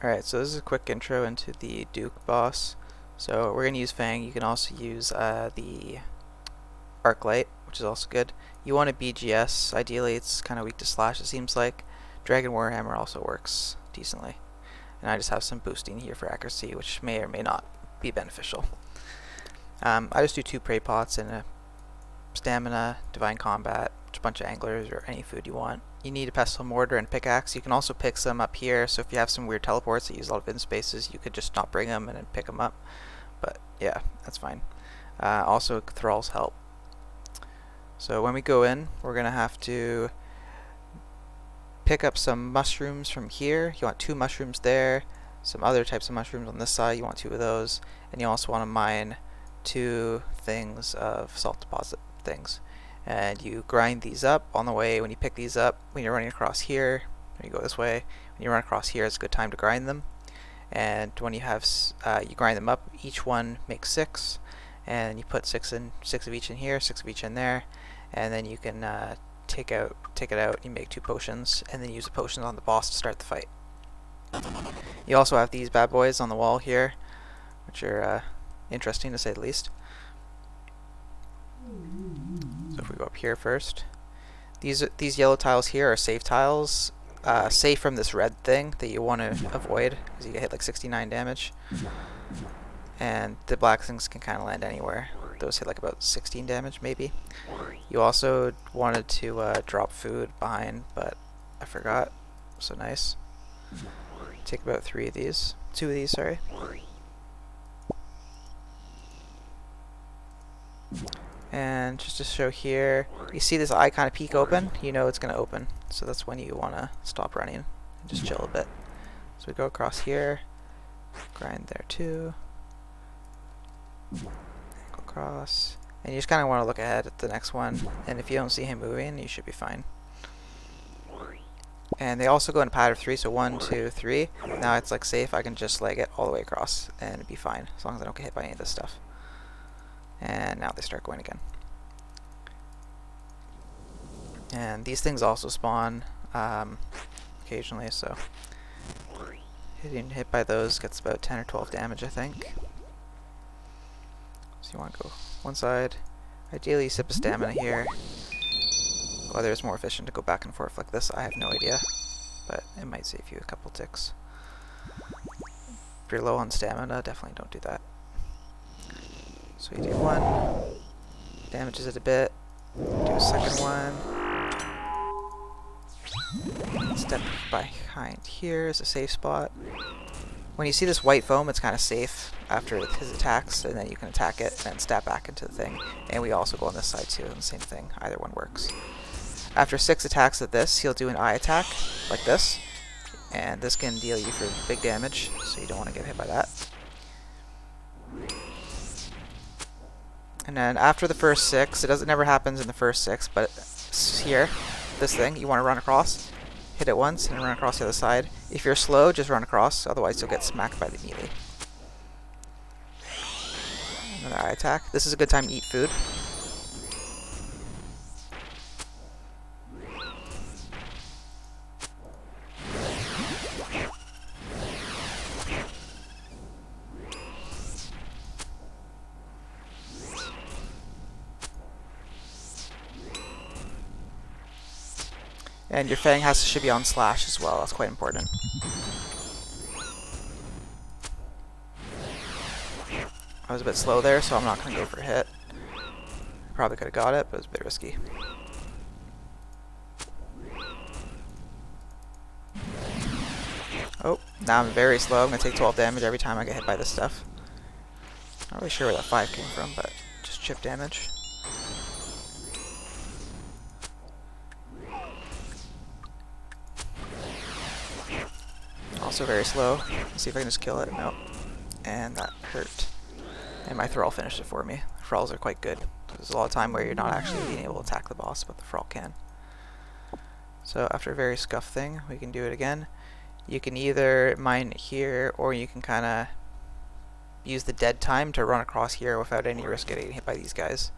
Alright, so this is a quick intro into the Duke boss. So we're going to use Fang. You can also use the Arclight, which is also good. You want a BGS. Ideally, it's kind of weak to slash, it seems like. Dragon Warhammer also works decently. And I just have some boosting here for accuracy, which may or may not be beneficial. I just do 2 prey pots and a stamina, divine combat, a bunch of anglers, or any food you want. You need a pestle mortar and pickaxe. You can also pick some up here, so if you have some weird teleports that use a lot of in spaces, you could just not bring them and then pick them up. But yeah, that's fine. Also, thralls help. So when we go in, we're going to have to pick up some mushrooms from here. You want 2 mushrooms there, some other types of mushrooms on this side, you want 2 of those, and you also want to mine 2 things of salt deposit things. And you grind these up on the way. When you pick these up, when you're running across here, or you go this way, when you run across here, it's a good time to grind them. And when you have, you grind them up, each one makes 6, and you put 6 of each in here, 6 of each in there, and then you can take it out. You make 2 potions, and then use the potions on the boss to start the fight. You also have these bad boys on the wall here, which are interesting to say the least. So if we go up here first, these yellow tiles here are safe tiles, safe from this red thing that you want to avoid because you get hit like 69 damage. And the black things can kind of land anywhere. Those hit like about 16 damage maybe. You also wanted to drop food behind, but I forgot. So nice. Take about 2 of these, sorry. And just to show here, you see this eye kind of peek open, you know it's going to open. So that's when you want to stop running and just chill a bit. So we go across here, grind there too, go across, and you just kind of want to look ahead at the next one, and if you don't see him moving, you should be fine. And they also go in a pattern of 3, so 1, 2, 3. Now it's like safe, I can just leg it all the way across and it'd be fine, as long as I don't get hit by any of this stuff. And now they start going again. And these things also spawn occasionally, so getting hit by those gets about 10 or 12 damage, I think. So you want to go one side. Ideally, sip a stamina here. Whether it's more efficient to go back and forth like this, I have no idea, but it might save you a couple ticks. If you're low on stamina, definitely don't do that. So you do 1, damages it a bit, do a second one, step behind here is a safe spot. When you see this white foam, it's kind of safe after his attacks, and then you can attack it and then stab back into the thing. And we also go on this side too, and the same thing, either one works. After 6 attacks of this, he'll do an eye attack, like this, and this can deal you for big damage, so you don't want to get hit by that. And then after the first 6, it never happens in the first 6, but here, this thing, you want to run across, hit it once, and run across the other side. If you're slow, just run across, otherwise you'll get smacked by the melee. Another eye attack. This is a good time to eat food. And your Fang should be on slash as well, that's quite important. I was a bit slow there, so I'm not going to go for a hit. Probably could have got it, but it was a bit risky. Oh, now I'm very slow. I'm going to take 12 damage every time I get hit by this stuff. Not really sure where that 5 came from, but just chip damage. Also very slow. Let's see if I can just kill it. Nope. And that hurt. And my thrall finished it for me. Thralls are quite good. There's a lot of time where you're not actually being able to attack the boss, but the thrall can. So after a very scuff thing, we can do it again. You can either mine here, or you can kind of use the dead time to run across here without any risk of getting hit by these guys.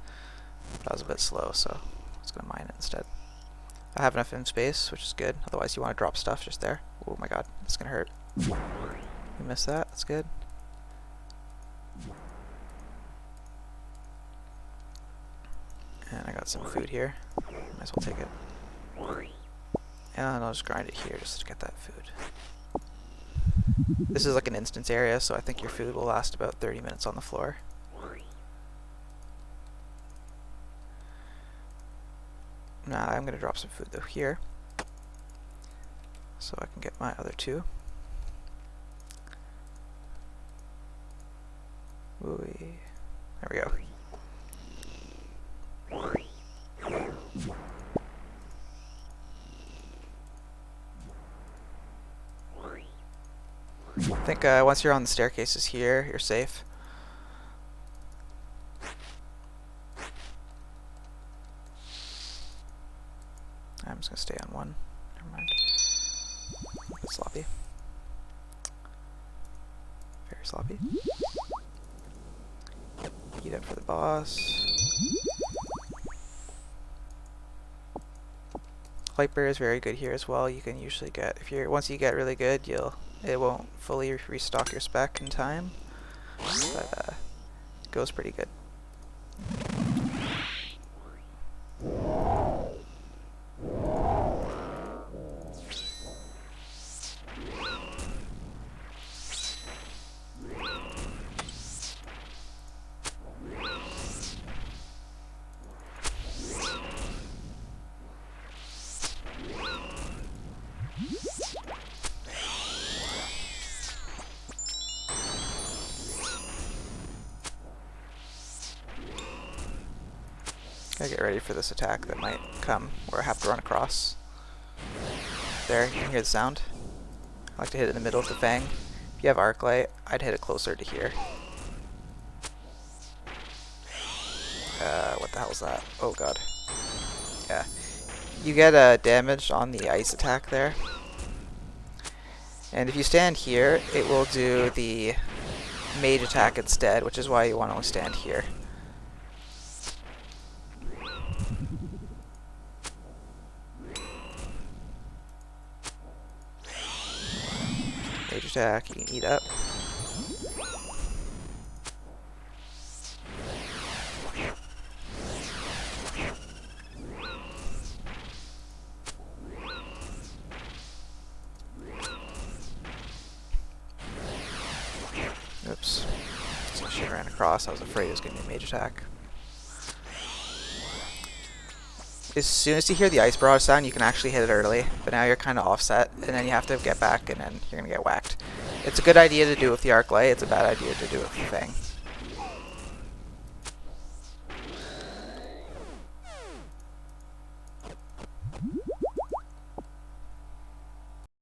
But I was a bit slow, so I was going to mine it instead. I have enough in space, which is good. Otherwise, you want to drop stuff just there. Oh my god, it's going to hurt. We missed that. That's good. And I got some food here. Might as well take it. And I'll just grind it here just to get that food. This is like an instance area, so I think your food will last about 30 minutes on the floor. Now I'm going to drop some food though here, so I can get my other two. Ooh, there we go. I think once you're on the staircases here, you're safe. I'm just going to stay on one. Never mind. A bit sloppy. Very sloppy. Heat up for the boss. Viper is very good here as well. You can usually get, once you get really good, it won't fully restock your spec in time, but it goes pretty good. Gotta get ready for this attack that might come, where I have to run across. There, you can hear the sound. I like to hit it in the middle of the fang. If you have arc light, I'd hit it closer to here. What the hell is that? Oh god. Yeah. You get damage on the ice attack there. And if you stand here, it will do the mage attack instead, which is why you want to only stand here. Mage attack, you can eat up. Oops. So shit ran across. I was afraid it was going to be a mage attack. As soon as you hear the ice barrage sound, you can actually hit it early, but now you're kind of offset, and then you have to get back, and then you're going to get whacked. It's a good idea to do it with the arc light, it's a bad idea to do it with the fang.